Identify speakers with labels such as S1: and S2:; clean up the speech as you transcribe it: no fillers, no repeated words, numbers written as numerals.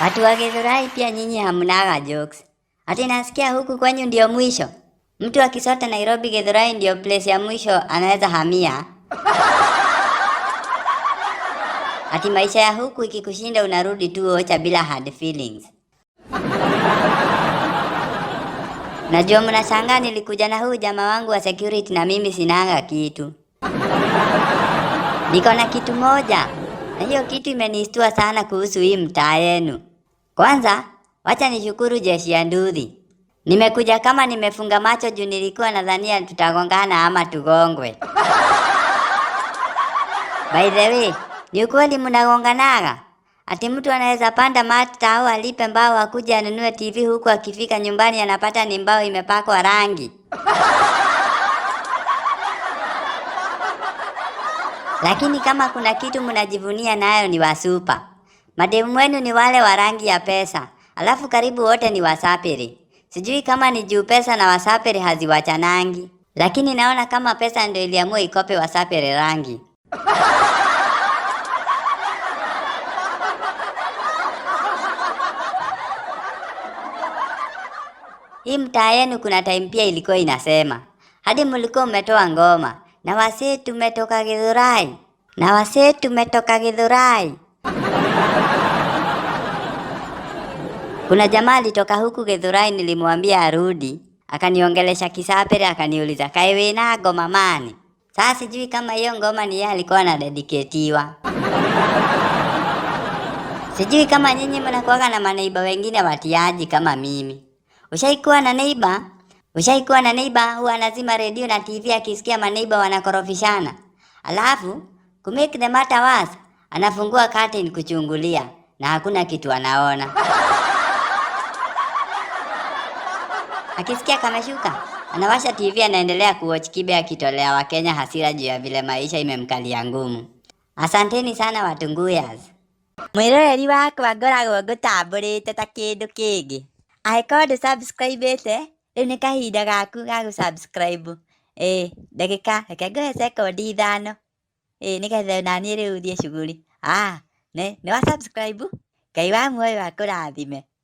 S1: Watu wa Githurai pia nyinyi hamnaga jokes. Ati nasikia huku kwenyu ndio mwisho. Mtu akisota Nairobi, Githurai ndio place ya mwisho anaweza hamia. Ati maisha ya huku ikikushinda unarudi tu Ocha bila hard feelings. Najua mnashangaa nilikuja na huyu jamaa wangu wa security na mimi sinanga kitu. Niko na kitu moja. Na hiyo kitu imenistua sana kuhusu hii mtaa yenu. Kwanza, wacha nishukuru jeshi ya Nduthi. Nimekuja kama nimefunga macho juu nilikuwa nadhania tutagongana ama tugongwe. By the way, ni ukweli mnagonganaga? Ati mtu anaweza panda mata au alipe mbao akuja anunue TV huku akifika nyumbani anapata ni mbao imepakwa rangi. Lakini kama kuna kitu mnajivunia nayo ni wasupa. Mademu wenu ni wale wa rangi ya pesa. Alafu karibu wote ni wasapiri. Sijui kama ni juu pesa na wasapiri haziwachanangi. Lakini naona kama pesa ndio iliamua ikope wasapiri rangi. Hii mtaa yenu kuna time pia ilikuwa inasema. Hadi mlikuwa mmetoa ngoma. Na wasee tumetoka Githurai. Na wasee tumetoka Githurai. Kuna jamaa alitoka huku Githurai nilimwambia arudi. Akaniongelesha Kisapere akaniuliza kae wina ngoma mani. Sasa sijui kama hiyo ngoma ni yeye alikuwa anadedicatiwa. Sijui kama nyinyi mnakuwa na maneiba wengine watiaji kama mimi. Ushaikuwa na neiba? Ushaikuwa na neiba huwa anazima redio na TV akisikia maneiba wanakorofishana. Alafu, kumake the matter worse, anafungua curtain kuchungulia na hakuna kitu anaona. Akisikia kameshuka, anawasha TV anaendelea kuwatch Kibe akitolea Wakenya hasira juu ya vile maisha imemkalia ngumu. Asanteni sana Watunguyas. Mwiroreri wakwa ngoragwo ngũtambũrĩte ta kĩndũ kĩngĩ. Angĩkorwo ndũsubscribĩte, rĩu nĩ kahinda gaku ga gũsubscribe. Ndagĩka, reke ngũhe sekondi 5. Nĩgetha naniĩ rĩu thiĩ shughuli. Nĩ wa subscribe? Ngai wa muoyo akũrathime.